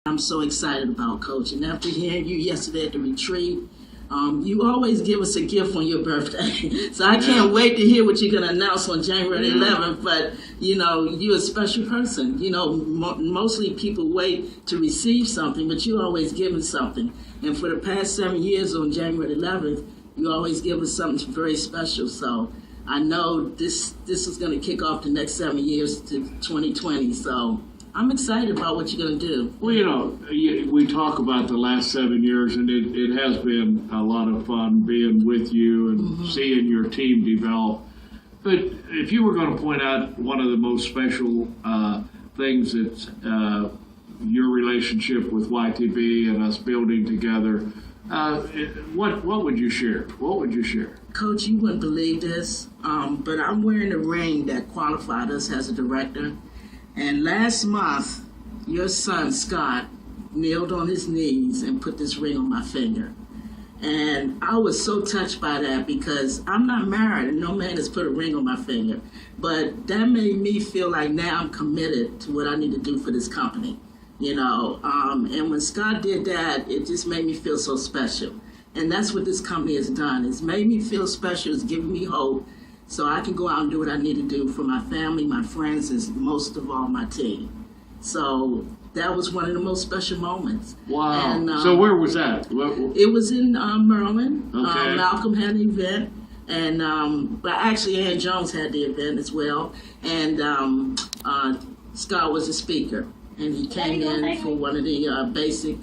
I'm so excited about, Coach. And after hearing you yesterday at the retreat, you always give us a gift on your birthday. So I can't wait to hear what you're going to announce on January 11th. But, you're a special person. Mostly people wait to receive something, but you always give us something. And for the past 7 years on January 11th, you always give us something very special. So I know this is going to kick off the next 7 years to 2020. So I'm excited about what you're going to do. Well, we talk about the last 7 years, and it has been a lot of fun being with you and seeing your team develop. But if you were going to point out one of the most special things that your relationship with YTB and us building together, what would you share? What would you share? Coach, you wouldn't believe this, but I'm wearing a ring that qualified us as a director. And last month, your son, Scott, kneeled on his knees and put this ring on my finger. And I was so touched by that because I'm not married and no man has put a ring on my finger. But that made me feel like now I'm committed to what I need to do for this company. And when Scott did that, it just made me feel so special. And that's what this company has done. It's made me feel special. It's given me hope so I can go out and do what I need to do for my family, my friends, and most of all, my team. So that was one of the most special moments. Wow. And, so where was that? It was in Maryland. Okay. Malcolm had an event. And but actually, Ann Jones had the event as well. And Scott was a speaker. And he came in for one of the basic,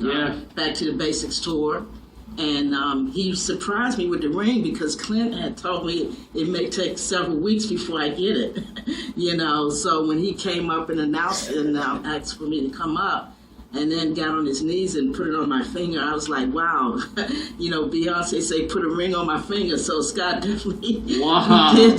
Back to the Basics tour. And he surprised me with the ring because Clint had told me it may take several weeks before I get it. So when he came up and announced it and asked for me to come up and then got on his knees and put it on my finger, I was like, wow. Beyonce say put a ring on my finger. So Scott definitely did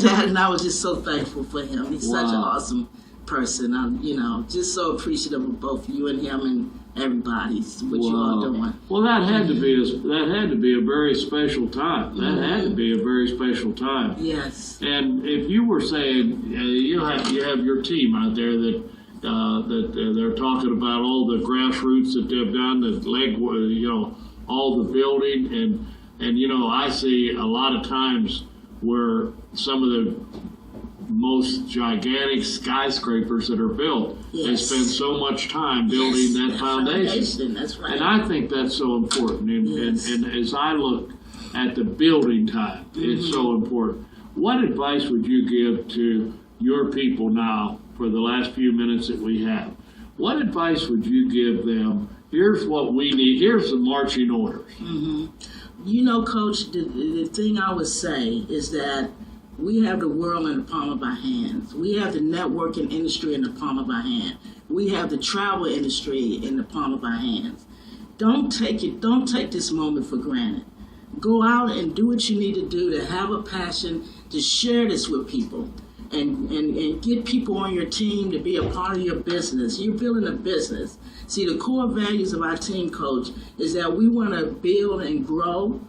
that. And I was just so thankful for him. He's such an awesome person. I'm, just so appreciative of both you and him and everybody's what you all doing. Well, that had to be a very special time. That had to be a very special time. Yes. And if you were saying you have your team out there that they're talking about all the grassroots that they've done, all the building, and I see a lot of times where some of the most gigantic skyscrapers that are built, they spend so much time building that foundation. That's right. And I think that's so important. And as I look at the building time, it's so important. What advice would you give to your people now for the last few minutes that we have? What advice would you give them? Here's what we need. Here's the marching orders. Coach, the thing I would say is that we have the world in the palm of our hands. We have the networking industry in the palm of our hand. We have the travel industry in the palm of our hands. Don't take this moment for granted. Go out and do what you need to do to have a passion to share this with people and get people on your team to be a part of your business. You're building a business. See, the core values of our team, Coach, is that we want to build and grow.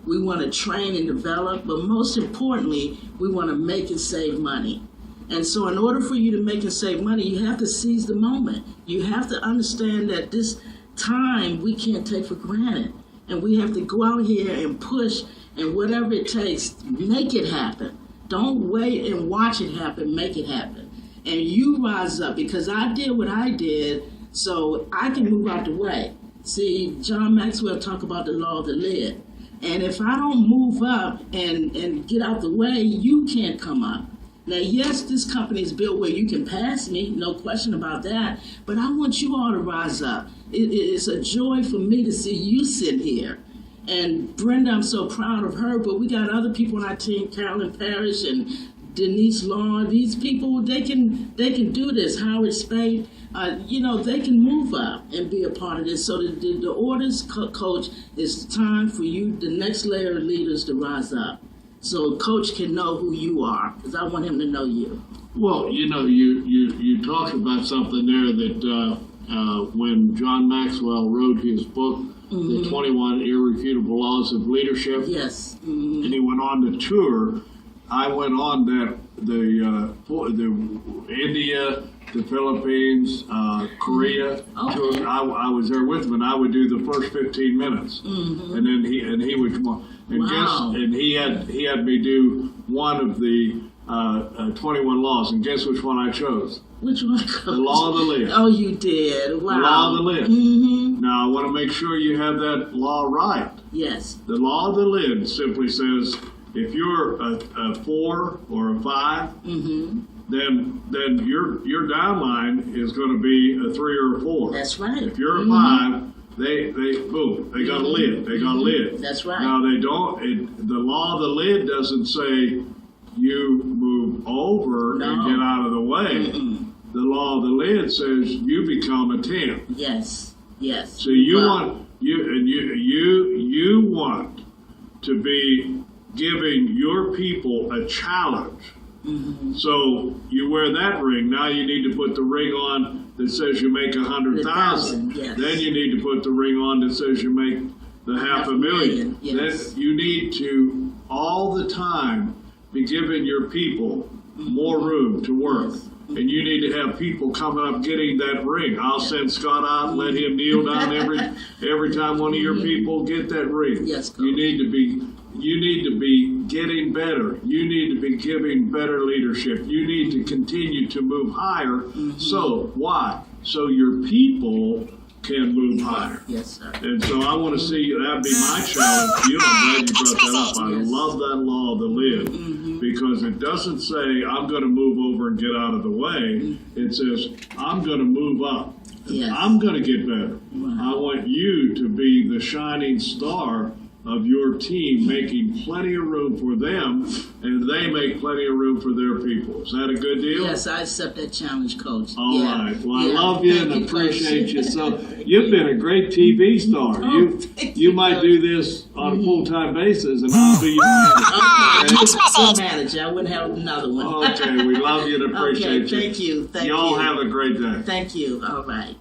We want to train and develop, but most importantly, we want to make and save money. And so in order for you to make and save money, you have to seize the moment. You have to understand that this time we can't take for granted. And we have to go out here and push, and whatever it takes, make it happen. Don't wait and watch it happen, make it happen. And you rise up, because I did what I did, so I can move out the way. See, John Maxwell talked about the law of the lid. And if I don't move up and get out the way, you can't come up. Now, yes, this company is built where you can pass me, no question about that, but I want you all to rise up. It's a joy for me to see you sit here. And Brenda, I'm so proud of her, but we got other people on our team, Carolyn Parrish and Denise Long. These people, they can do this. Howard Spade, they can move up and be a part of this. So the orders, Coach, it's time for you, the next layer of leaders, to rise up. So Coach can know who you are, because I want him to know you. Well, you talked about something there that when John Maxwell wrote his book, The 21 Irrefutable Laws of Leadership, and he went on the tour, I went on the India, the Philippines, Korea. Okay. I was there with him, and I would do the first 15 minutes, and then he would come on. And Wow. he had me do one of the 21 laws, and guess which one I chose? Which one, Coach? The law of the lid. Oh, you did. Wow. The law of the lid. Mm-hmm. Now, I want to make sure you have that law right. Yes. The law of the lid simply says if you're a 4 or a 5, Mm-hmm. then your downline is going to be a 3 or a 4. That's right. If you're a Mm-hmm. 5, they boom, they got a lid. They got a lid. That's right. Now they don't. The law of the lid doesn't say you move over No. and get out of the way. Mm-mm. The law of the lid says you become a 10. Yes. Yes. So you Wow. want you want to be giving your people a challenge. Mm-hmm. So you wear that ring. Now you need to put the ring on that says you make 100,000. Yes. Then you need to put the ring on that says you make the half a million. Yes. Then you need to all the time be giving your people more room to work. Yes. And you need to have people coming up getting that ring. I'll send Scott out and let him kneel down every time one of your people get that ring. Yes, Coach. You need to be getting better. You need to be giving better leadership. You need to continue to move higher. So why? So your people can move higher. Yes, sir. And so I want to see that'd be my challenge to you. I'm glad you brought that up. I Yes. love that law of the lid because it doesn't say I'm going to move over and get out of the way. It says I'm going to move up. Yes. I'm going to get better. Wow. I want you to be the shining star of your team, making plenty of room for them, and they make plenty of room for their people. Is that a good deal? Yes, I accept that challenge, Coach. All Yeah. right. Well, Yeah. I love you Thank and Coach. appreciate you. So you've been a great TV star. Oh, thank You you, might Coach. do this on a full-time basis, and I'll be your manager. Good manager. I wouldn't have another one. Okay. We love you and appreciate Okay, thank you. Thank Y'all you. have a great day. Thank you. All right.